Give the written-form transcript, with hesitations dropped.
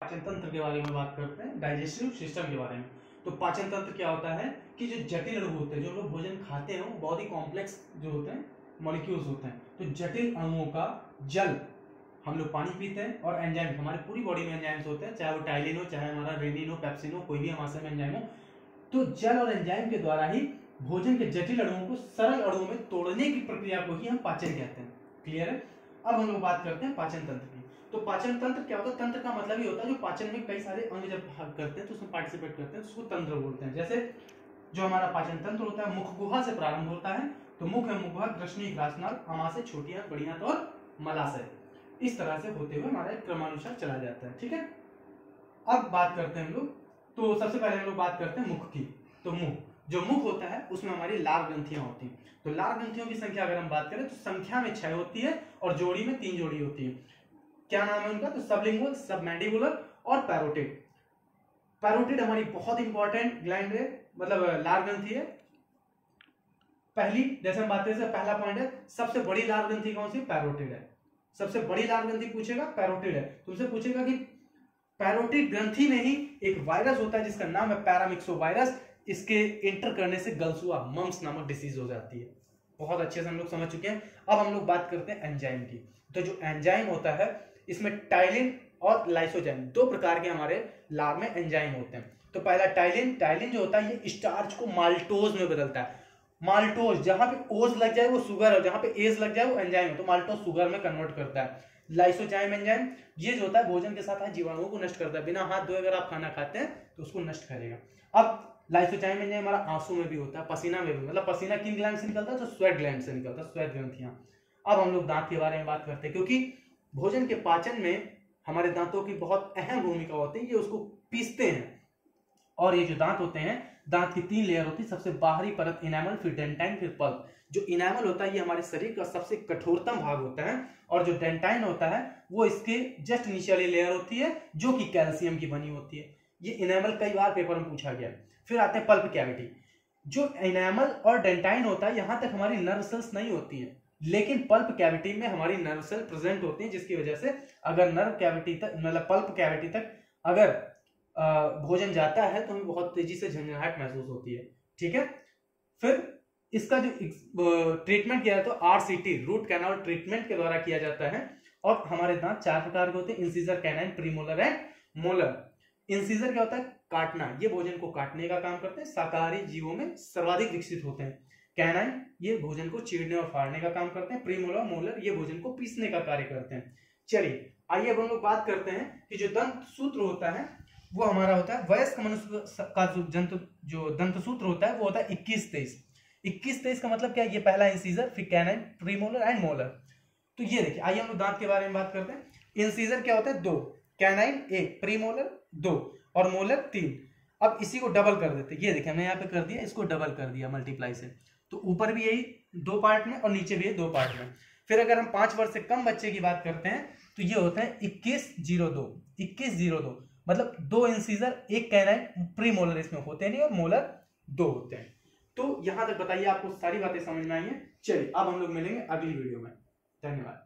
पाचन तंत्र के बारे में बात करते हैं, डाइजेस्टिव सिस्टम के बारे में। तो पाचन तंत्र क्या होता है कि जो जटिल अणु होते हैं, जो हम लोग भोजन खाते हैं, वो बहुत ही कॉम्प्लेक्स जो होते हैं मॉलिक्यूल्स होते हैं। तो जटिल अणुओं का जल हम लोग पानी पीते हैं, और एंजाइम हमारी पूरी बॉडी में एंजाइम्स होते हैं, चाहे वो टाइलिन हो, चाहे हमारा रेनिन हो, पेप्सिन हो, कोई भी हमारे में एंजाइम हो। तो जल और एंजाइम के द्वारा ही भोजन के जटिल अणुओं को सरल अणुओं में तोड़ने की प्रक्रिया को ही हम पाचन कहते हैं। क्लियर है? अब हम लोग बात करते हैं पाचन तंत्र की। तो पाचन तंत्र क्या होता है? तंत्र का मतलब ये होता है जो पाचन में कई सारे अंग जब भाग करते हैं तो उसमें पार्टिसिपेट करते हैं, तो उसको तंत्र बोलते हैं। जैसे जो हमारा पाचन तंत्र होता है मुख गुहा से प्रारंभ होता है। तो मुख है मुखगुहा, कृष्णी ग्रासनाल, अमाशय, छोटी आंत, बड़ी आंत और मलाशय, इस तरह से होते हुए हमारे क्रमानुसार चला जाता है। ठीक है, अब बात करते हैं हम लोग। तो सबसे पहले हम लोग बात करते हैं मुख की। तो मुख, जो मुख होता है उसमें हमारी लार ग्रंथियां होती हैं। तो लार ग्रंथियों की संख्या अगर हम बात करें तो संख्या में 6 होती है और जोड़ी में 3 जोड़ी होती है। क्या नाम है उनका? तो सबलिंगुअल, सबमैंडिबुलर और पैरोटिड। पैरोटिड हमारी बहुत इंपॉर्टेंट ग्लैंड है, मतलब लार ग्रंथि है। पहली, जैसे हम बात करें, पहला पॉइंट है सबसे बड़ी लार ग्रंथि कौन सी? पैरोटिड है। सबसे बड़ी लार ग्रंथि पूछेगा, पैरोटिड है। तुमसे पूछेगा कि पैरोटिड ग्रंथि में ही एक वायरस होता है जिसका नाम है पैरामिक्सो वायरस, इसके इंटर करने से गलसुआ, मम्स नामक डिसीज हो जाती है। बहुत अच्छे से हम लोग समझ चुके हैं। अब हम लोग बात करते हैं एंजाइम की। तो जो एंजाइम होता है इसमें टाइलिन और लाइसोजाइम, 2 प्रकार के हमारे लार में एंजाइम होते हैं। तो पहला टाइलिन जो होता है ये स्टार्च को माल्टोज में बदलता है। माल्टोज, जहां पे ओज लग जाए वो शुगर है, जहां पे एज लग जाए वो एंजाइम है, तो माल्टोज शुगर में कन्वर्ट करता है। लाइसोजाइम एंजाइम ये जो होता है भोजन के साथ जीवाणुओं को नष्ट करता है। बिना हाथ धोए अगर आप खाना खाते हैं तो उसको नष्ट करेगा। अब लाइसोजाइम एंजाइम हमारा आंसू में भी होता है, पसीना में भी, मतलब पसीना किन ग्लैंड से निकलता है? तो स्वेट ग्लैंड से निकलता है, स्वेट ग्रंथियां। अब हम लोग दांत के बारे में बात करते हैं, क्योंकि भोजन के पाचन में हमारे दांतों की बहुत अहम भूमिका होती है। ये उसको पीसते हैं, और ये जो दांत होते हैं, दांत की 3 लेयर होती है। सबसे बाहरी परत इनेमल, फिर डेंटाइन, फिर पल्प। जो इनेमल होता है ये हमारे शरीर का सबसे कठोरतम भाग होता है, और जो डेंटाइन होता है वो इसके जस्ट नीचे वाली लेयर होती है जो कि कैल्शियम की बनी होती है। ये इनेमल कई बार पेपर में पूछा गया। फिर आते हैं पल्प कैविटी। जो इनेमल और डेंटाइन होता है यहां तक हमारी नर्व सेल्स नहीं होती है, लेकिन पल्प कैविटी में हमारी नर्व सेल प्रेजेंट होती है, जिसकी वजह से अगर नर्व कैविटी तक, मतलब पल्प कैविटी तक अगर भोजन जाता है तो हमें बहुत तेजी से झंझनाहट महसूस होती है। ठीक है, फिर इसका जो ट्रीटमेंट किया जाता है RCT, रूट कैनाल ट्रीटमेंट के द्वारा किया जाता है। और हमारे दांत 4 प्रकार के होते हैं, incisor, canine, premolar and molar. Incisor क्या होता है? काटना, ये भोजन को काटने का काम करते हैं, शाकाहारी जीवों में सर्वाधिक विकसित होते हैं। कैनाइन ये भोजन को चीरने और फाड़ने का काम करते हैं। प्रीमोलर, मोलर ये भोजन को पीसने का कार्य करते हैं। चलिए आइए अब हम लोग बात करते हैं कि जो दंत सूत्र होता है वो हमारा होता है वयस्क मनुष्य का जो दंत सूत्र होता है वो होता है 21-23। 21-23 का मतलब क्या है? ये पहला इंसीजर, फिर कैनाइन, प्रीमोलर एंड मोलर। तो ये देखिए, आइए हम लोग दांत के बारे में बात करते हैं। इंसीजर क्या होता है? 2, कैनाइन 1, प्रीमोलर 2 और मोलर 3। अब इसी को डबल कर देते हैं। ये देखिए हमने यहाँ पे कर दिया, इसको डबल कर दिया मल्टीप्लाई से। तो ऊपर भी यही 2 पार्ट में और नीचे भी यही 2 पार्ट में। फिर अगर हम 5 वर्ष से कम बच्चे की बात करते हैं तो ये होता है 21-02। 21-02 मतलब 2 इंसीजर, 1 कैनाइन, प्रीमोलर इसमें होते नहीं और मोलर 2 होते हैं। तो यहां तक बताइए आपको सारी बातें समझ में आई हैं। चलिए अब हम लोग मिलेंगे अगली वीडियो में। धन्यवाद।